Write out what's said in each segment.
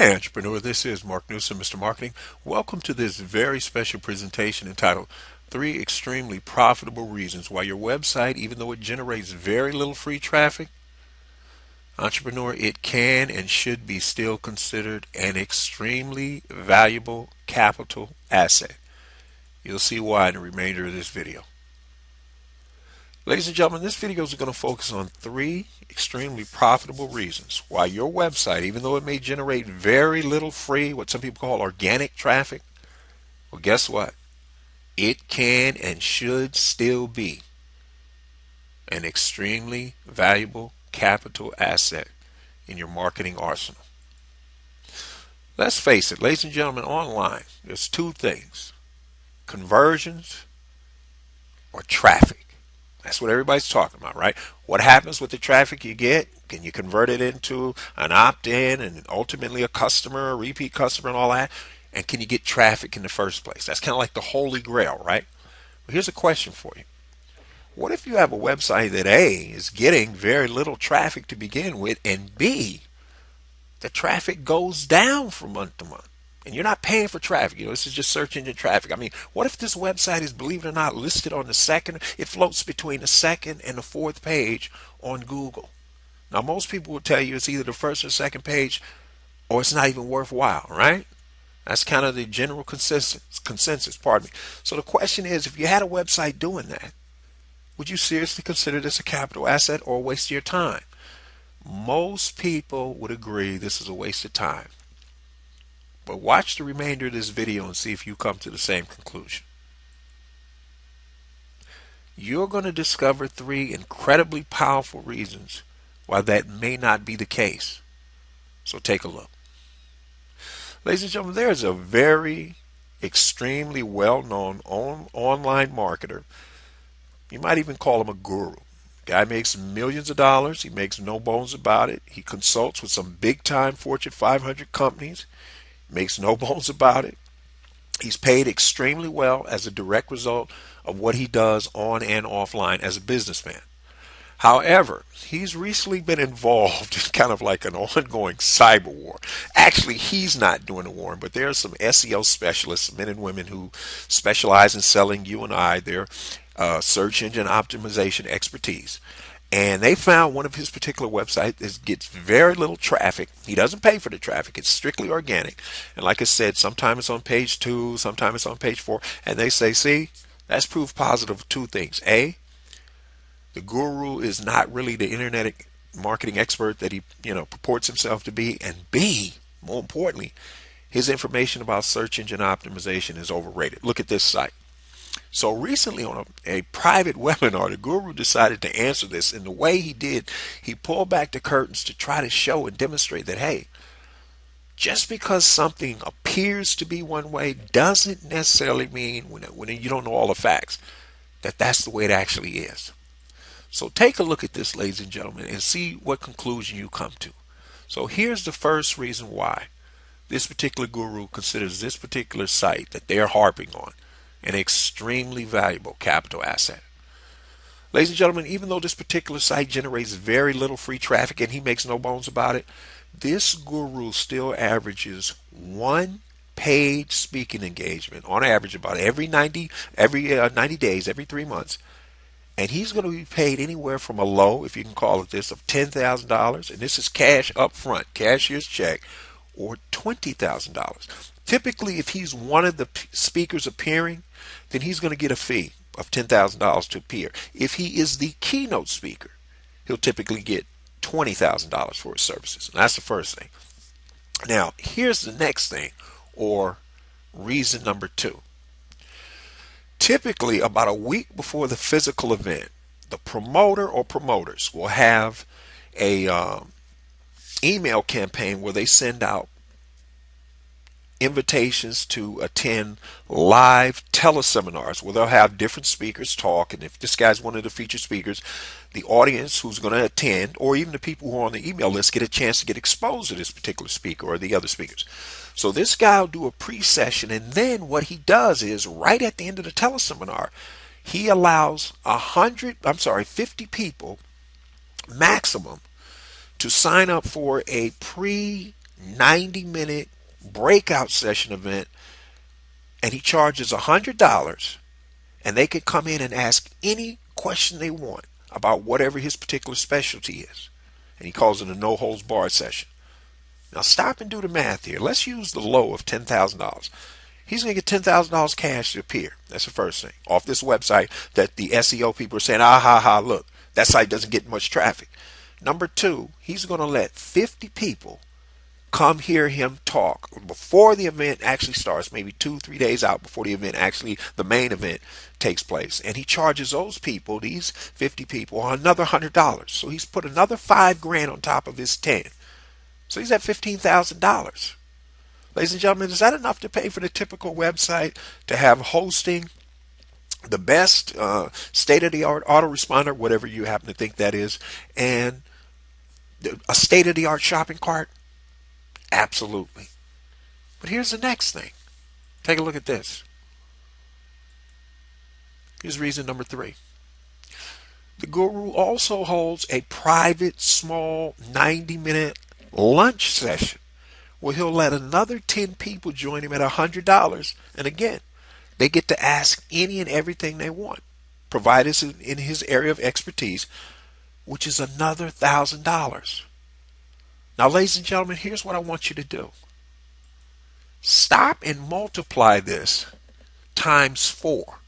Hey entrepreneur, this is Mark Newsom, Mr. Marketing. Welcome to this very special presentation entitled Three Extremely Profitable Reasons Why Your Website, even though it generates very little free traffic, entrepreneur, it can and should be still considered an extremely valuable capital asset. You'll see why in the remainder of this video. Ladies and gentlemen, this video is going to focus on three extremely profitable reasons why your website, even though it may generate very little free, what some people call organic traffic, well, guess what? It can and should still be an extremely valuable capital asset in your marketing arsenal. Let's face it, ladies and gentlemen, online, there's two things: conversions or traffic. That's what everybody's talking about, right? What happens with the traffic you get? Can you convert it into an opt-in and ultimately a customer, a repeat customer and all that? And can you get traffic in the first place? That's kind of like the holy grail, right? Well, here's a question for you. What if you have a website that A, is getting very little traffic to begin with, and B, the traffic goes down from month to month? And you're not paying for traffic. This is just search engine traffic. I mean, what if this website is, believe it or not, listed on the second, it floats between the second and the fourth page on Google. Now, most people will tell you it's either the first or second page, or it's not even worthwhile, right? That's kind of the general consensus, pardon me. So the question is, if you had a website doing that, would you seriously consider this a capital asset or a waste of your time? Most people would agree this is a waste of time. But watch the remainder of this video and see if you come to the same conclusion. You're going to discover three incredibly powerful reasons why that may not be the case. So take a look. Ladies and gentlemen, there's a very extremely well-known online marketer. You might even call him a guru. Guy makes millions of dollars. He makes no bones about it. He consults with some big-time Fortune 500 companies. Makes no bones about it. He's paid extremely well as a direct result of what he does on and offline as a businessman. However, he's recently been involved in kind of like an ongoing cyber war. Actually, he's not doing a war, but there are some SEO specialists, men and women who specialize in selling you and I their search engine optimization expertise. And they found one of his particular websites that gets very little traffic. He doesn't pay for the traffic. It's strictly organic. And like I said, sometimes it's on page 2, sometimes it's on page 4. And they say, see, that's proof positive of two things. A, the guru is not really the internet marketing expert that he, purports himself to be. And B, more importantly, his information about search engine optimization is overrated. Look at this site. So recently on a private webinar, the guru decided to answer this. And the way he did, he pulled back the curtains to try to show and demonstrate that, hey, just because something appears to be one way doesn't necessarily mean, when you don't know all the facts, that that's the way it actually is. So take a look at this, ladies and gentlemen, and see what conclusion you come to. So here's the first reason why this particular guru considers this particular site that they're harping on an extremely valuable capital asset. Ladies and gentlemen, even though this particular site generates very little free traffic and he makes no bones about it, this guru still averages one paid speaking engagement on average about every 90 days, every 3 months. And he's going to be paid anywhere from a low, if you can call it this, of $10,000, and this is cash up front, cashier's check, or $20,000. Typically, if he's one of the speakers appearing, then he's going to get a fee of $10,000 to appear. If he is the keynote speaker, he'll typically get $20,000 for his services. And that's the first thing. Now, here's the next thing, or reason number 2. Typically, about a week before the physical event, the promoter or promoters will have a email campaign where they send out invitations to attend live teleseminars where they'll have different speakers talk, and if this guy's one of the featured speakers, the audience who's going to attend, or even the people who are on the email list, get a chance to get exposed to this particular speaker or the other speakers. So this guy will do a pre-session, and then what he does is right at the end of the teleseminar, he allows 50 people maximum to sign up for a 90-minute breakout session event, and he charges $100, and they can come in and ask any question they want about whatever his particular specialty is. And he calls it a no holds barred session. Now stop and do the math here. Let's use the low of $10,000. He's going to get $10,000 cash to appear. That's the first thing. Off this website that the SEO people are saying, ah ha ha, look, that site doesn't get much traffic. Number two, he's going to let 50 people come hear him talk before the event actually starts, maybe 2-3 days out before the event actually, the main event takes place. And he charges those people, these 50 people, another $100. So he's put another $5,000 on top of his 10. So he's at $15,000. Ladies and gentlemen, is that enough to pay for the typical website to have hosting, the best state-of-the-art autoresponder, whatever you happen to think that is, and a state-of-the-art shopping cart? Absolutely. But here's the next thing. Take a look at this. Here's reason number 3. The guru also holds a private, small, 90-minute lunch session where he'll let another 10 people join him at $100. And again, they get to ask any and everything they want, provided it's in his area of expertise, which is another $1,000. Now, ladies and gentlemen, here's what I want you to do. Stop and multiply this times 4.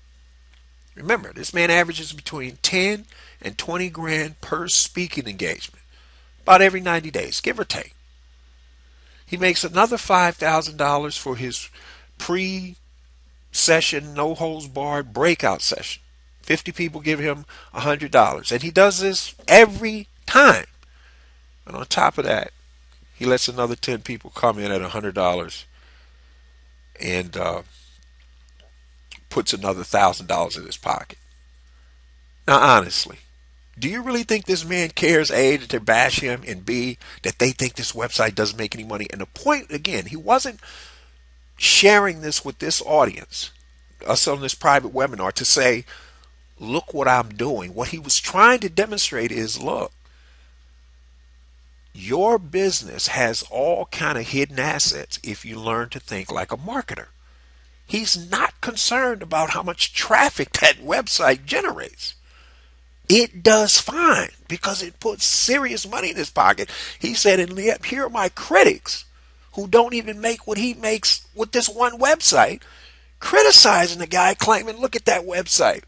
Remember, this man averages between 10 and 20 grand per speaking engagement, about every 90 days, give or take. He makes another $5,000 for his pre-session, no holds barred breakout session. 50 people give him $100, and he does this every time. And on top of that, he lets another 10 people come in at $100 and puts another $1,000 in his pocket. Now, honestly, do you really think this man cares, A, that they bash him, and B, that they think this website doesn't make any money? And the point, again, he wasn't sharing this with this audience, us on this private webinar, to say, look what I'm doing. What he was trying to demonstrate is, look, your business has all kind of hidden assets if you learn to think like a marketer. He's not concerned about how much traffic that website generates. It does fine because it puts serious money in his pocket. He said, and here are my critics who don't even make what he makes with this one website, criticizing the guy, claiming, look at that website.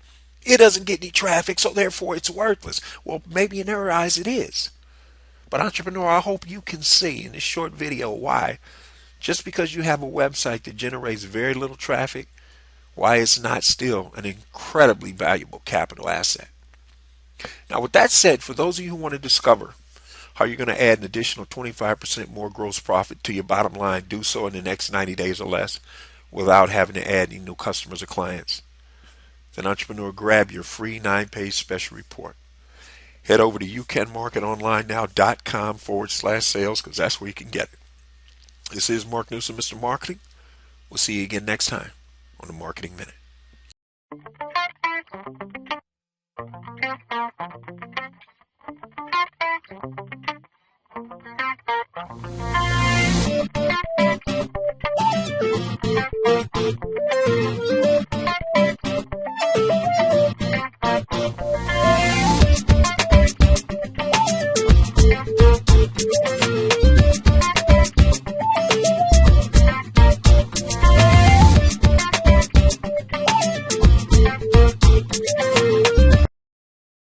It doesn't get any traffic, so therefore it's worthless. Well, maybe in their eyes it is. But entrepreneur, I hope you can see in this short video why, just because you have a website that generates very little traffic, why it's not still an incredibly valuable capital asset. Now, with that said, for those of you who want to discover how you're going to add an additional 25% more gross profit to your bottom line, do so in the next 90 days or less without having to add any new customers or clients, then entrepreneur, grab your free 9-page special report. Head over to youcanmarketonlinenow.com/sales because that's where you can get it. This is Mark Newsom, Mr. Marketing. We'll see you again next time on the Marketing Minute.